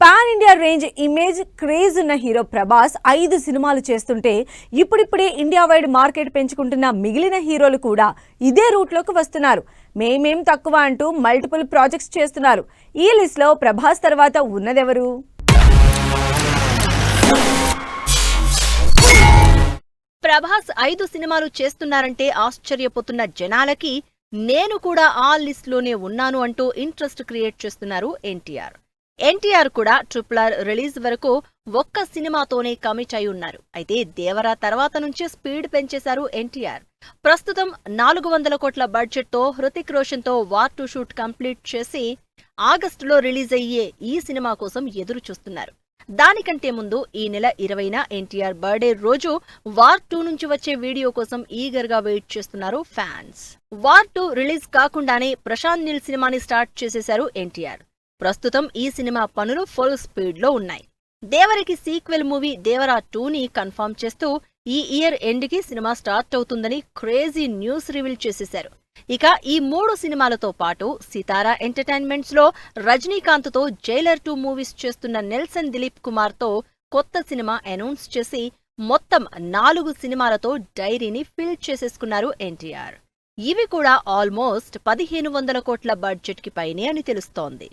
Pan India range image craze ఉన్న hero Prabhas 5 సినిమాలు చేస్తుంటే ఇప్పుడిప్పుడే ఇండియా వైడ్ మార్కెట్ పెంచుకుంటున్న మిగిలిన హీరోలు కూడా ఇదే రూట్లోకి వస్తున్నారు. మేమేం తక్కువ అంటూ మల్టిపుల్ ప్రాజెక్ట్స్ చేస్తున్నారు. ఈ లిస్ట్ లో ప్రభాస్ తర్వాత ఉన్నదెవరు? ప్రభాస్ 5 సినిమాలు చేస్తున్నారంటే ఆశ్చర్యపోతున్న జనాలకి నేను కూడా ఆ లిస్ట్ లోనే ఉన్నాను అంటూ ఇంట్రెస్ట్ క్రియేట్ చేస్తున్నారు ఎన్టీఆర్ కూడా RRR రిలీజ్ వరకు ఒక్క సినిమాతోనే కమిట్ అయి ఉన్నారు. అయితే దేవరా తర్వాత నుంచే స్పీడ్ పెంచేశారు ఎన్టీఆర్. ప్రస్తుతం 400 కోట్ల బడ్జెట్ తో హృతిక్ రోషన్ తో వార్ 2 షూట్ కంప్లీట్ చేసి ఆగస్టులో రిలీజ్ అయ్యే ఈ సినిమా కోసం ఎదురు చూస్తున్నారు. దానికంటే ముందు ఈ నెల 20న ఎన్టీఆర్ బర్త్డే రోజు వార్ 2 నుంచి వచ్చే వీడియో కోసం ఈగర్ గా వెయిట్ చేస్తున్నారు ఫ్యాన్స్. వార్ 2 రిలీజ్ కాకుండానే ప్రశాంత్ నీల్ సినిమాని స్టార్ట్ చేసేశారు ఎన్టీఆర్. ప్రస్తుతం ఈ సినిమా పనులు ఫుల్ స్పీడ్ లో ఉన్నాయి. దేవరికి సీక్వెల్ మూవీ దేవరా 2ని కన్ఫర్మ్ చేస్తూ ఈ ఇయర్ ఎండ్ కి సినిమా స్టార్ట్ అవుతుందని క్రేజీ న్యూస్ రివీల్ చేసేశారు. ఇక ఈ 3 సినిమాలతో పాటు సితారా ఎంటర్టైన్మెంట్స్ లో రజనీకాంత్ తో జైలర్ 2 మూవీస్ చేస్తున్న నెల్సన్ దిలీప్ కుమార్ తో కొత్త సినిమా అనౌన్స్ చేసి మొత్తం 4 సినిమాలతో డైరీని ఫిల్ చేసేసుకున్నారు ఎన్టీఆర్. ఇవి కూడా ఆల్మోస్ట్ 1500 కోట్ల బడ్జెట్ కి పైనే అని తెలుస్తోంది.